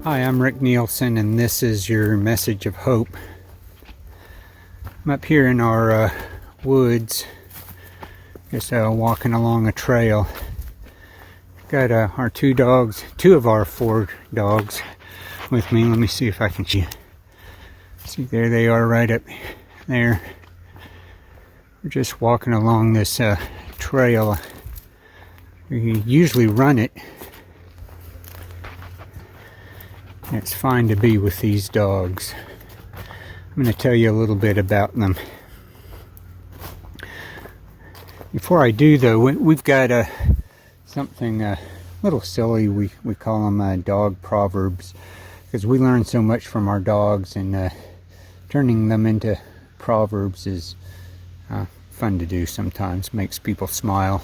Hi, I'm Rick Nielsen, and this is your message of hope. I'm up here in our woods, just walking along a trail. Got our two of our four dogs with me. Let me see if I can see. There they are, right up there. We're just walking along this trail. We usually run it. It's fine to be with these dogs. I'm going to tell you a little bit about them. Before I do, though, we've got something a little silly. We call them dog proverbs, because we learn so much from our dogs, and turning them into proverbs is fun to do sometimes. Makes people smile.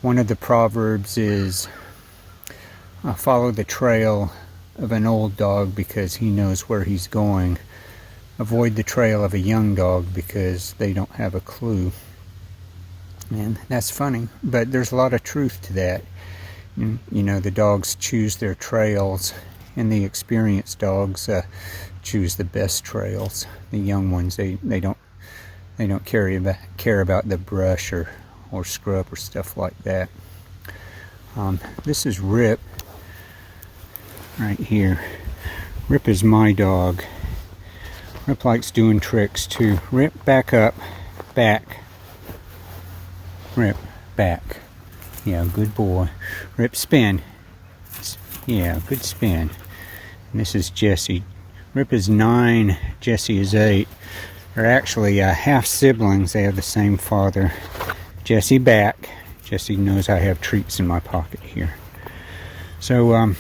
One of the proverbs is, follow the trail of an old dog because he knows where he's going. Avoid the trail of a young dog because they don't have a clue. And that's funny, but there's a lot of truth to that. You know, the dogs choose their trails, and the experienced dogs choose the best trails. The young ones, they don't care about the brush or scrub or stuff like that. This is Rip. Right here. Rip is my dog. Rip likes doing tricks too. Rip, back up. Back. Rip, back. Yeah, good boy. Rip, spin. Yeah, good spin. And this is Jessie. Rip is 9. Jessie is 8. They're actually half siblings. They have the same father. Jessie, back. Jessie knows I have treats in my pocket here. So,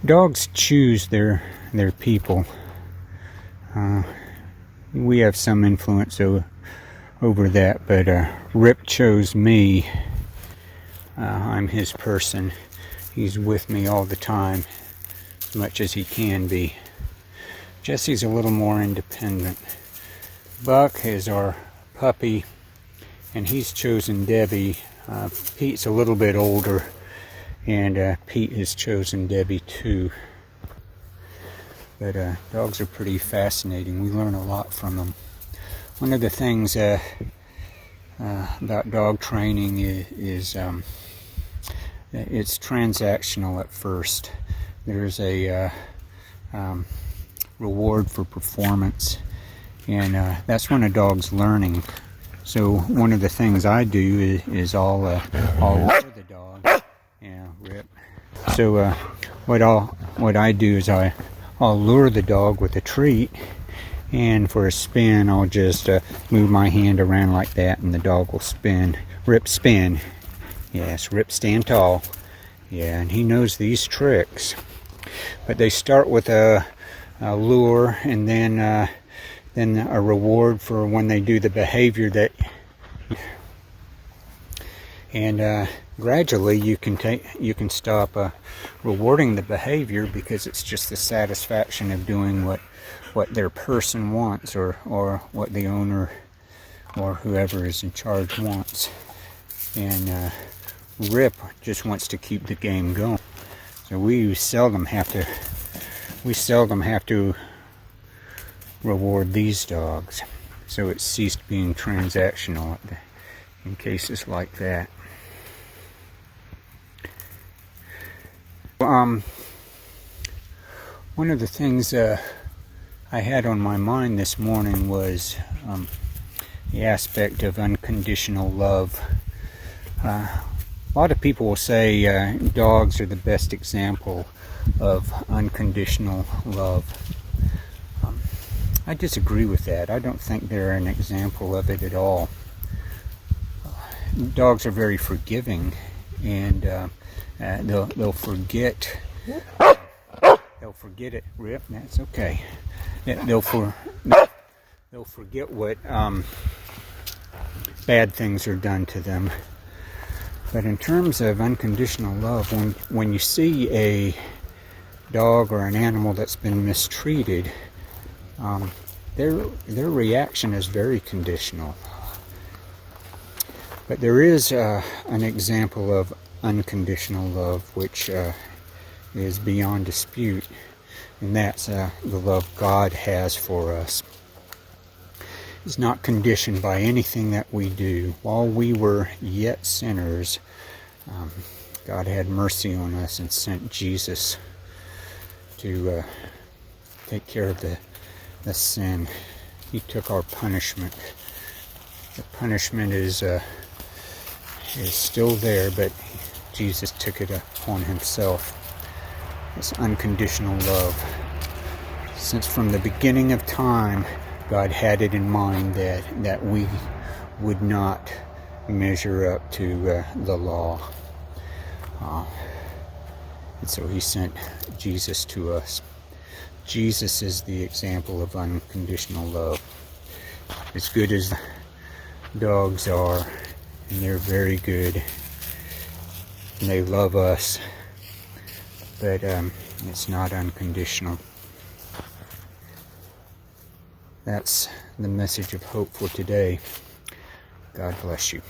dogs choose their people. We have some influence over that, but Rip chose me. I'm his person. He's with me all the time, as much as he can be. Jessie's a little more independent. Buck is our puppy, and he's chosen Debbie. Pete's a little bit older, and Pete has chosen Debbie too. But dogs are pretty fascinating. We learn a lot from them. One of the things about dog training is it's transactional at first. There's a reward for performance, and that's when a dog's learning. So one of the things I do is I'll lure the dog. Yeah, Rip. So what I do is I'll lure the dog with a treat, and for a spin I'll just move my hand around like that, and the dog will spin. Rip, spin. Yes, Rip, stand tall. Yeah, and he knows these tricks. But they start with a lure, and then a reward for when they do the behavior that. And gradually you can stop rewarding the behavior, because it's just the satisfaction of doing what their person wants, or what the owner or whoever is in charge wants. And Rip just wants to keep the game going. So we seldom have to reward these dogs. So it ceased being transactional in cases like that. One of the things I had on my mind this morning was the aspect of unconditional love. A lot of people will say dogs are the best example of unconditional love. I disagree with that. I don't think they're an example of it at all. Dogs are very forgiving, and they'll forget. They'll forget it. Rip, that's okay. They'll forget what bad things are done to them. But in terms of unconditional love, when you see a dog or an animal that's been mistreated, their reaction is very conditional. But there is an example of unconditional love, which is beyond dispute, and that's the love God has for us. It's not conditioned by anything that we do. While we were yet sinners, God had mercy on us and sent Jesus to take care of the sin. He took our punishment. The punishment is still there, but Jesus took it upon himself. It's unconditional love. Since from the beginning of time, God had it in mind that we would not measure up to the law. And so he sent Jesus to us. Jesus is the example of unconditional love. As good as dogs are, and they're very good, and they love us, but it's not unconditional. That's the message of hope for today. God bless you.